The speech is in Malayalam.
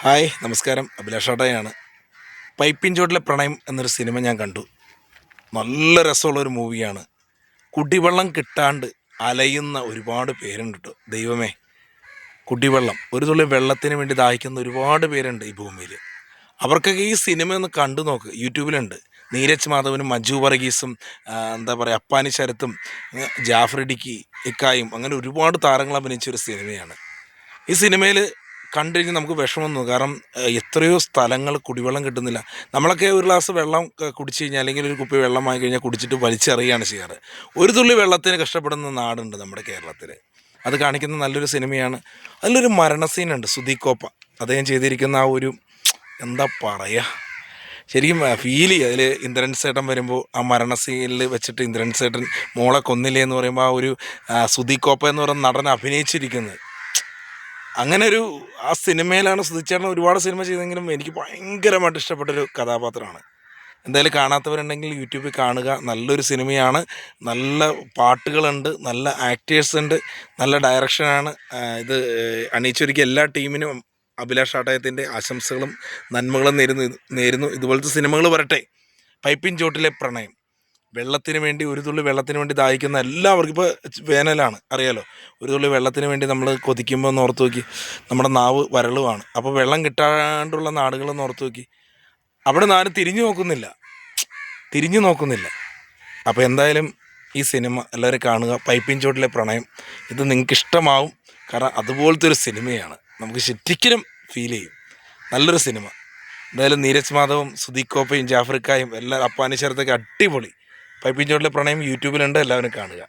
ഹായ് നമസ്കാരം, അഭിലാഷാട്ടയാണ്. പൈപ്പിൻ ചോട്ടിലെ പ്രണയം എന്നൊരു സിനിമ ഞാൻ കണ്ടു. നല്ല രസമുള്ളൊരു മൂവിയാണ്. കുടിവെള്ളം കിട്ടാണ്ട് അലയുന്ന ഒരുപാട് പേരുണ്ട് കേട്ടോ. ദൈവമേ, കുടിവെള്ളം, ഒരു തുള്ളി വെള്ളത്തിന് വേണ്ടി ദാഹിക്കുന്ന ഒരുപാട് പേരുണ്ട് ഈ ഭൂമിയിൽ. അവർക്കൊക്കെ ഈ സിനിമ ഒന്ന് കണ്ടു നോക്ക്, യൂട്യൂബിലുണ്ട്. നീരജ് മാധവനും മഞ്ജു വർഗീസും എന്താ പറയുക, അപ്പാനി ശരത്തും ജാഫർ ഇടുക്കി ഇക്കായും അങ്ങനെ ഒരുപാട് താരങ്ങൾ അഭിനയിച്ച ഒരു സിനിമയാണ്. ഈ സിനിമയിൽ കണ്ടു കഴിഞ്ഞാൽ നമുക്ക് വിഷമം തോന്നും. കാരണം എത്രയോ സ്ഥലങ്ങൾ കുടിവെള്ളം കിട്ടുന്നില്ല. നമ്മളൊക്കെ ഒരു ഗ്ലാസ് വെള്ളം കുടിച്ച് കഴിഞ്ഞാൽ, അല്ലെങ്കിൽ ഒരു കുപ്പി വെള്ളം വാങ്ങി കഴിഞ്ഞാൽ കുടിച്ചിട്ട് വലിച്ചെറിയുകയാണ് ചെയ്യാറ്. ഒരു തുള്ളി വെള്ളത്തിന് കഷ്ടപ്പെടുന്ന നാടുണ്ട് നമ്മുടെ കേരളത്തിൽ. അത് കാണിക്കുന്ന നല്ലൊരു സിനിമയാണ്. അതിലൊരു മരണസീനുണ്ട്, സുധീകോപ്പ അദ്ദേഹം ചെയ്തിരിക്കുന്ന ആ ഒരു, എന്താ പറയുക, ശരിക്കും ഫീൽ ചെയ്യുക. അതിൽ ഇന്ദ്രൻ സേട്ടൻ വരുമ്പോൾ ആ മരണസീനിൽ വെച്ചിട്ട് ഇന്ദ്രൻ സേട്ടൻ മോളെ കൊന്നില്ലേ എന്ന് പറയുമ്പോൾ ആ ഒരു സുധീകോപ്പ എന്ന് പറയുന്ന നടൻ അഭിനയിച്ചിരിക്കുന്നത്. അങ്ങനെ ഒരു ആ സിനിമയിലാണ്. സുധിച്ചേട്ടൻ ഒരുപാട് സിനിമ ചെയ്തെങ്കിലും എനിക്ക് ഭയങ്കരമായിട്ട് ഇഷ്ടപ്പെട്ടൊരു കഥാപാത്രമാണ്. എന്തായാലും കാണാത്തവരുണ്ടെങ്കിൽ യൂട്യൂബിൽ കാണുക. നല്ലൊരു സിനിമയാണ്. നല്ല പാട്ടുകളുണ്ട്, നല്ല ആക്ടേഴ്സ് ഉണ്ട്, നല്ല ഡയറക്ഷനാണ്. ഇത് അണിയിച്ചൊരുക്കിയ എല്ലാ ടീമിനും അഭിലാഷ് ആട്ടയത്തിൻ്റെ ആശംസകളും നന്മകളും നേരുന്നു. ഇതുപോലത്തെ സിനിമകൾ വരട്ടെ. പൈപ്പിൻ ചോട്ടിലെ പ്രണയം, വെള്ളത്തിന് വേണ്ടി, ഒരു തുള്ളി വെള്ളത്തിന് വേണ്ടി ദാഹിക്കുന്ന എല്ലാവർക്കും. ഇപ്പോൾ വേനലാണ് അറിയാലോ, ഒരു തുള്ളി വെള്ളത്തിന് വേണ്ടി നമ്മൾ കൊതിക്കുമ്പോൾ ഒന്ന് ഓർത്ത് നോക്കി, നമ്മുടെ നാവ് വരളുവാണ്. അപ്പോൾ വെള്ളം കിട്ടാണ്ടുള്ള നാടുകളെന്ന് ഓർത്ത് നോക്കി, അവിടെ നിന്ന് ആരും തിരിഞ്ഞു നോക്കുന്നില്ല. അപ്പോൾ എന്തായാലും ഈ സിനിമ എല്ലാവരും കാണുക. പൈപ്പിൻ ചോട്ടിലെ പ്രണയം, ഇത് നിങ്ങൾക്ക് ഇഷ്ടമാവും. കാരണം അതുപോലത്തെ ഒരു സിനിമയാണ്, നമുക്ക് ശരിക്കും ഫീൽ ചെയ്യും. നല്ലൊരു സിനിമ. എന്തായാലും നീരജ് മാധവും സുധീകോപ്പയും ജാഫർക്കായും എല്ലാ അപ്പാനി ശരത്തൊക്കെ അടിപൊളി. പൈപ്പിൻ ചോട്ടിലെ പ്രണയം യൂട്യൂബിലുണ്ട്, എല്ലാവരും കാണുക.